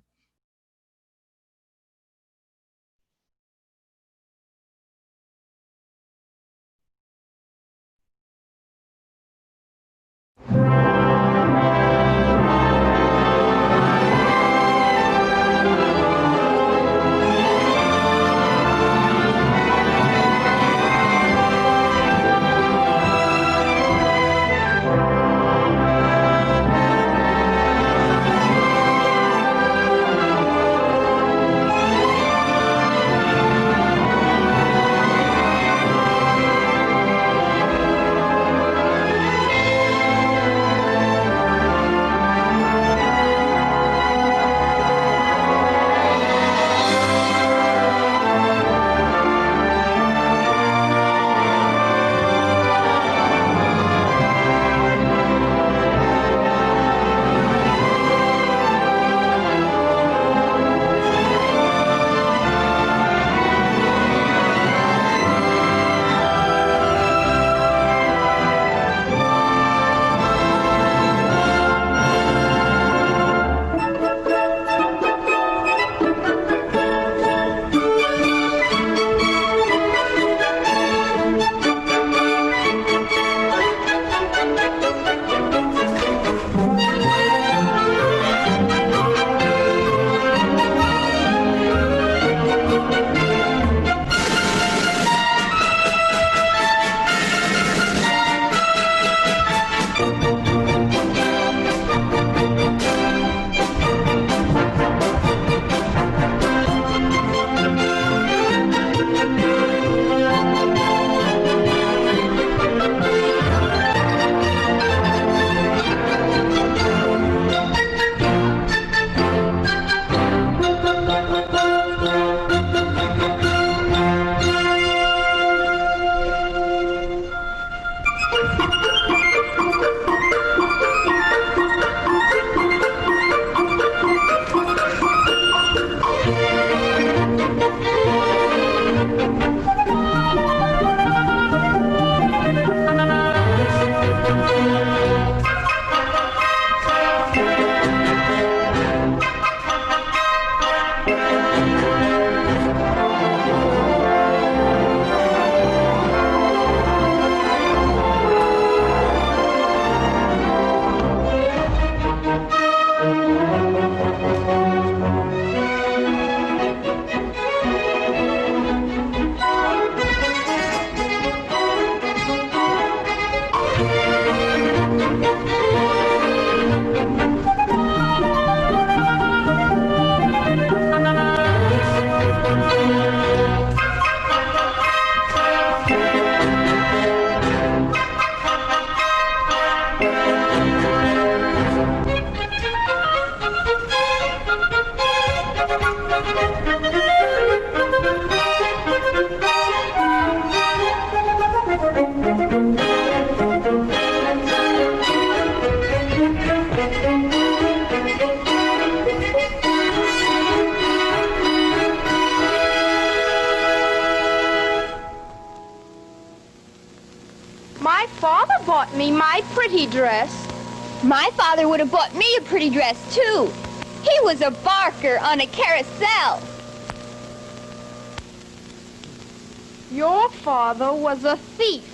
My father bought me my pretty dress. My father would have bought me a pretty dress, too. He was a barker on a carousel. Your father was a thief.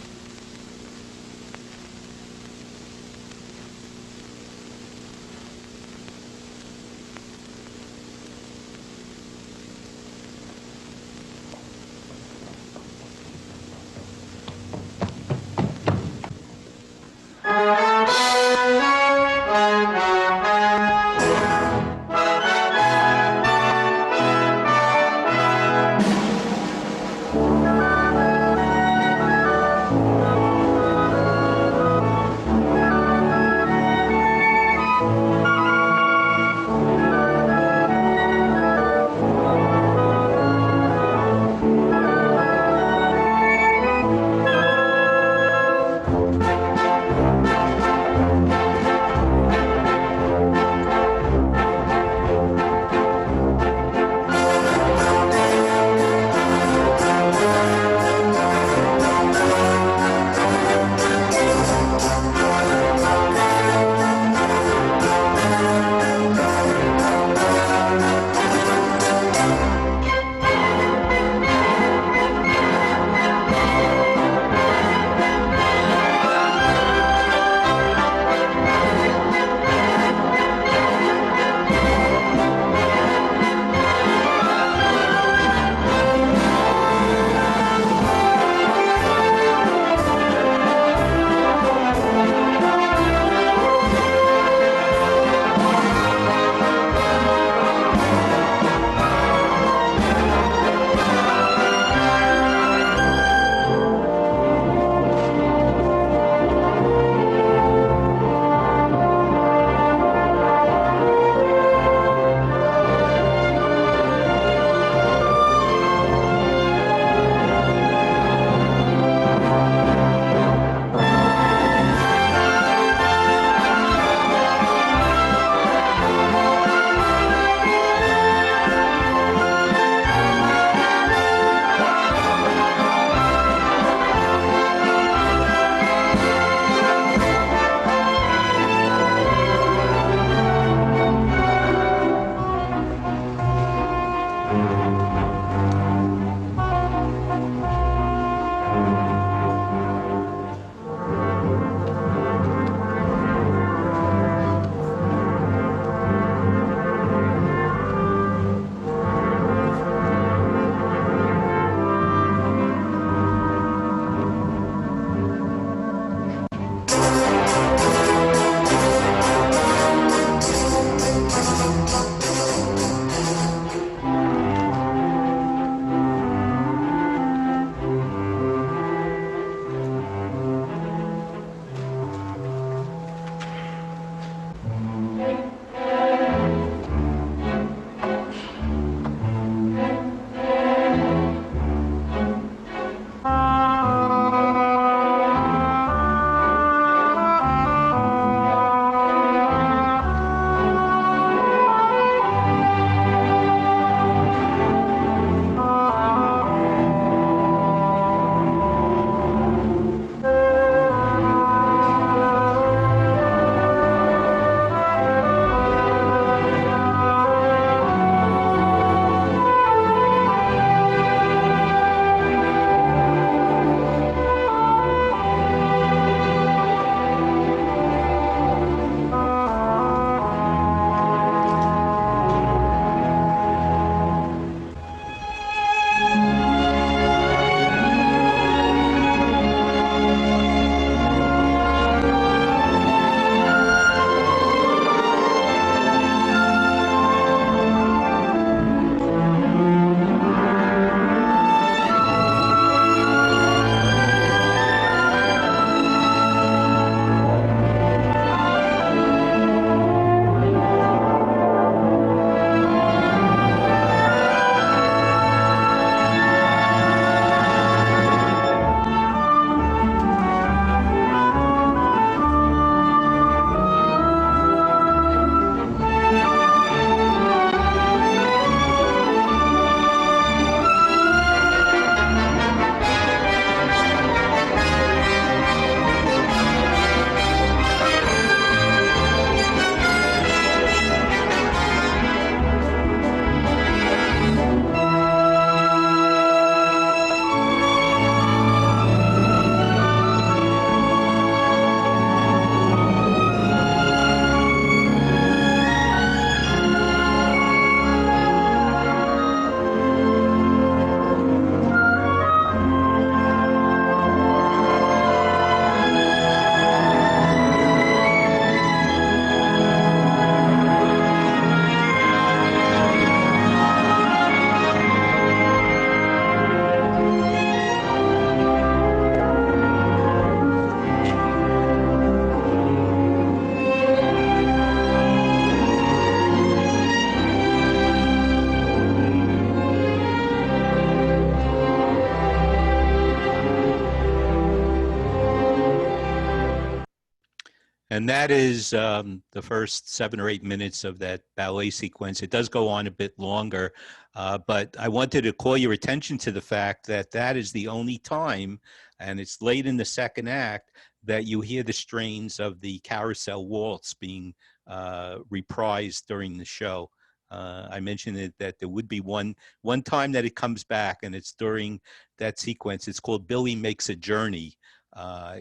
And that is the first 7 or 8 minutes of that ballet sequence. It does go on a bit longer, but I wanted to call your attention to the fact that that is the only time, and it's late in the second act, that you hear the strains of the Carousel waltz being reprised during the show. I mentioned that there would be one time that it comes back, and it's during that sequence. It's called Billy Makes a Journey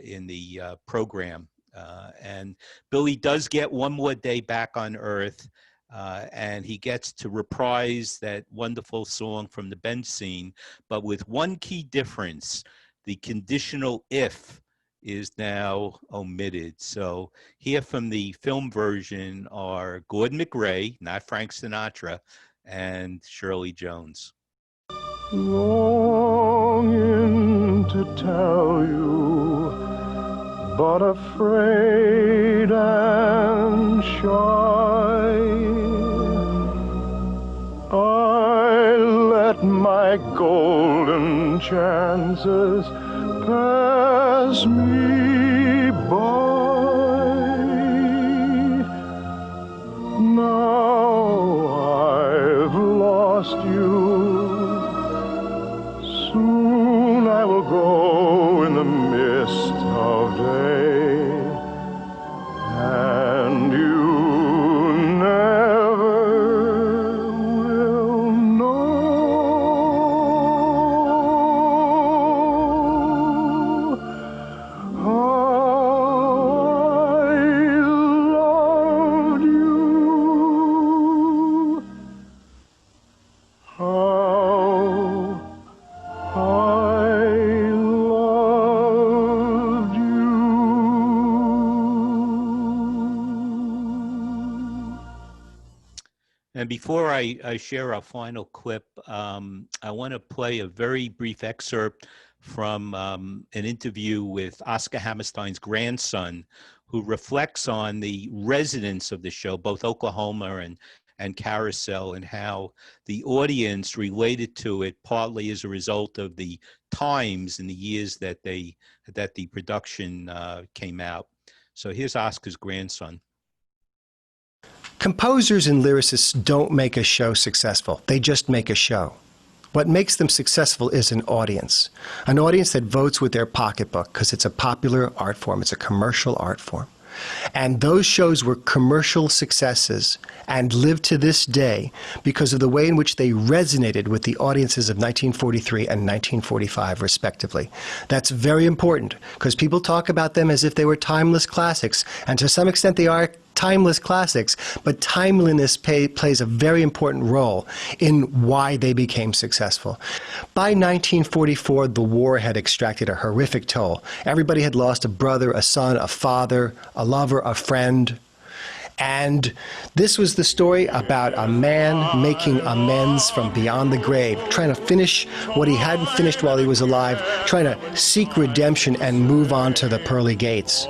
in the program. And Billy does get one more day back on Earth, and he gets to reprise that wonderful song from the bench scene, but with one key difference: the conditional if is now omitted. So here from the film version are Gordon McRae, not Frank Sinatra, and Shirley Jones. Longing to tell you, but afraid and shy, I let my golden chances pass me by. Now I've lost you. Soon I will go in the mist of day, and you never will know how I loved you, how I loved you. And before I share our final clip, I want to play a very brief excerpt from an interview with Oscar Hammerstein's grandson, who reflects on the residents of the show, both Oklahoma and Carousel, and how the audience related to it partly as a result of the times and the years that the production came out. So here's Oscar's grandson. Composers and lyricists don't make a show successful. They just make a show. What makes them successful is an audience that votes with their pocketbook because it's a popular art form. It's a commercial art form. And those shows were commercial successes and live to this day because of the way in which they resonated with the audiences of 1943 and 1945, respectively. That's very important because people talk about them as if they were timeless classics, and to some extent they are timeless classics, but timeliness plays a very important role in why they became successful. By 1944, the war had extracted a horrific toll. Everybody had lost a brother, a son, a father, a lover, a friend. And this was the story about a man making amends from beyond the grave, trying to finish what he hadn't finished while he was alive, trying to seek redemption and move on to the pearly gates.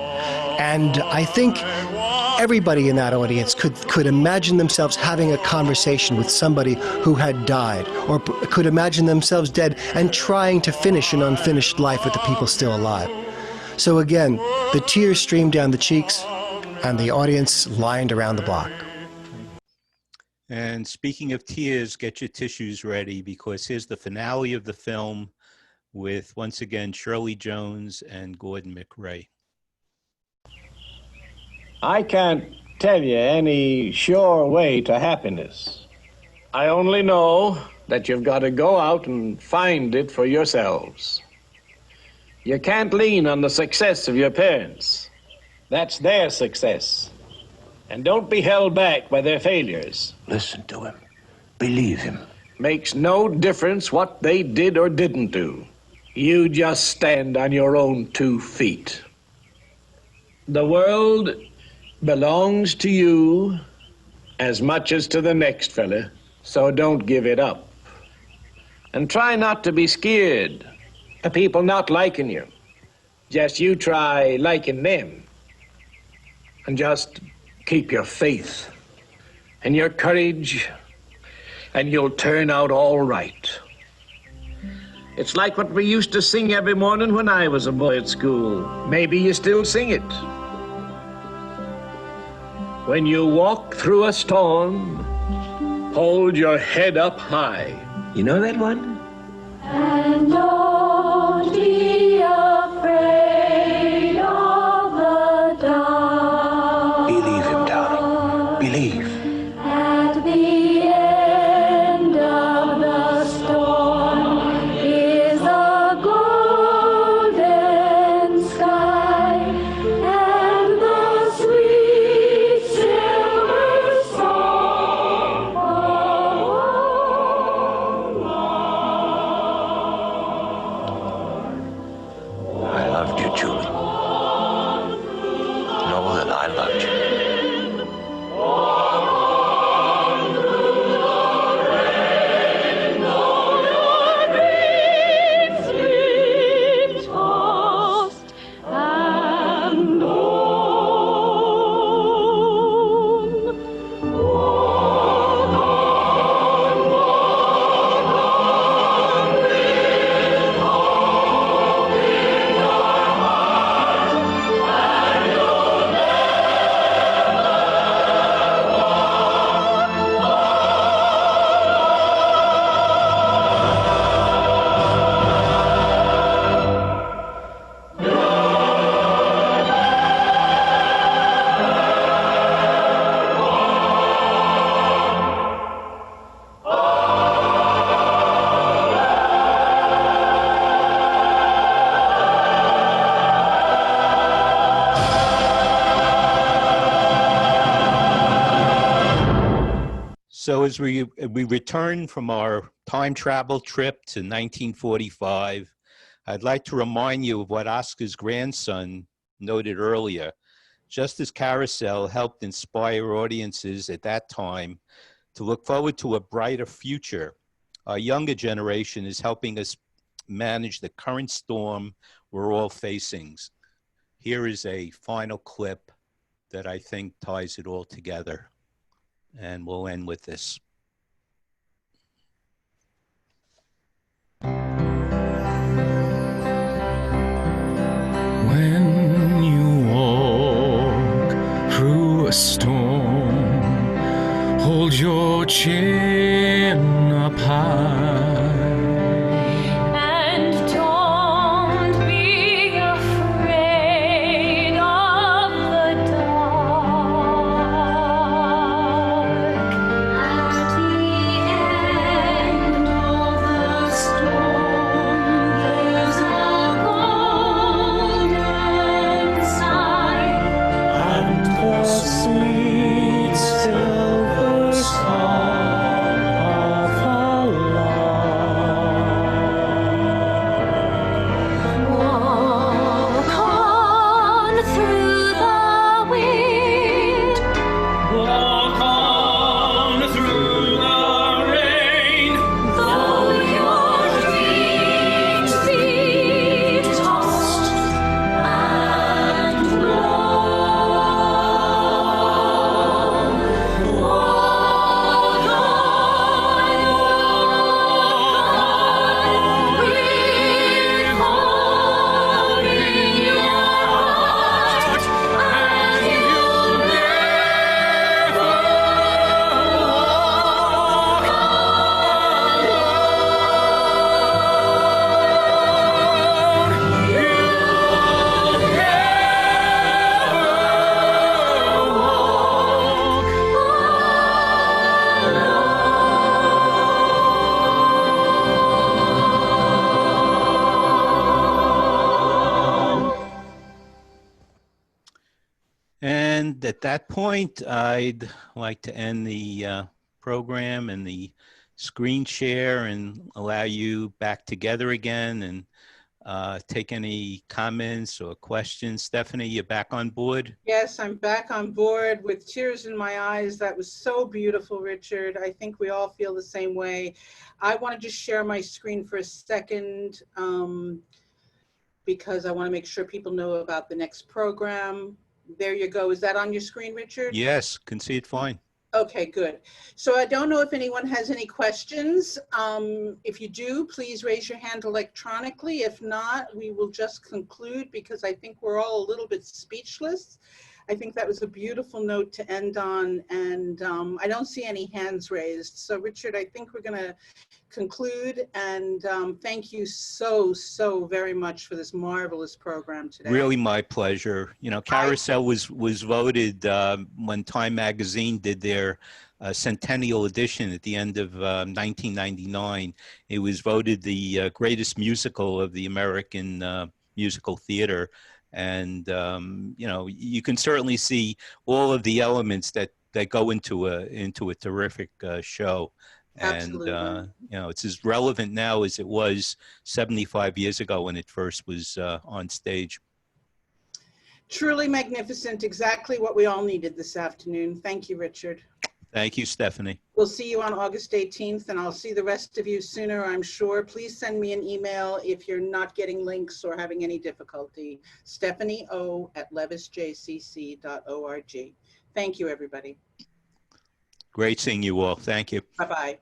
And I think everybody in that audience could imagine themselves having a conversation with somebody who had died, or could imagine themselves dead and trying to finish an unfinished life with the people still alive. So again, the tears streamed down the cheeks, and the audience lined around the block. And speaking of tears, get your tissues ready, because here's the finale of the film with, once again, Shirley Jones and Gordon McRae. I can't tell you any sure way to happiness. I only know that you've got to go out and find it for yourselves. You can't lean on the success of your parents. That's their success. And don't be held back by their failures. Listen to him. Believe him. Makes no difference what they did or didn't do. You just stand on your own 2 feet. The world belongs to you as much as to the next fella, so don't give it up. And try not to be scared of people not liking you. Just you try liking them. And just keep your faith and your courage, and you'll turn out all right. It's like what we used to sing every morning when I was a boy at school. Maybe you still sing it. When you walk through a storm, hold your head up high. You know that one? And don't be afraid of the dark. Believe him, darling. Believe. At the end of the storm is a golden sky and the sweet silver song I loved you, Julie. Know that I loved you. So as we return from our time travel trip to 1945, I'd like to remind you of what Oscar's grandson noted earlier. Just as Carousel helped inspire audiences at that time to look forward to a brighter future, our younger generation is helping us manage the current storm we're all facing. Here is a final clip that I think ties it all together. And we'll end with this. When you walk through a storm, hold your chin up high. And don't be afraid of the dark. At the end of the storm, there's a golden sky And the sweet silver song of the lark. Walk on through the wind. Walk on through the rain. Though your dreams be tossed and blown, walk on, with hope in your heart, and you'll never And at that point, I'd like to end the program and the screen share and allow you back together again and take any comments or questions. Stephanie, you're back on board? Yes, I'm back on board with tears in my eyes. That was so beautiful, Richard. I think we all feel the same way. I want to just share my screen for a second because I want to make sure people know about the next program. There you go. Is that on your screen, Richard? Yes, can see it fine. Okay, good. So I don't know if anyone has any questions. If you do, please raise your hand electronically. If not, we will just conclude because I think we're all a little bit speechless. I think that was a beautiful note to end on, and I don't see any hands raised. So Richard, I think we're going to conclude, and thank you so very much for this marvelous program today. Really my pleasure. You know, Carousel was voted when Time Magazine did their centennial edition at the end of 1999. It was voted the greatest musical of the American musical theater. And, you know, you can certainly see all of the elements that go into a terrific show. Absolutely. And, you know, it's as relevant now as it was 75 years ago when it first was on stage. Truly magnificent, exactly what we all needed this afternoon. Thank you, Richard. Thank you, Stephanie. We'll see you on August 18th, and I'll see the rest of you sooner, I'm sure. Please send me an email if you're not getting links or having any difficulty. stephanieo@levisjcc.org. Thank you, everybody. Great seeing you all. Thank you. Bye-bye.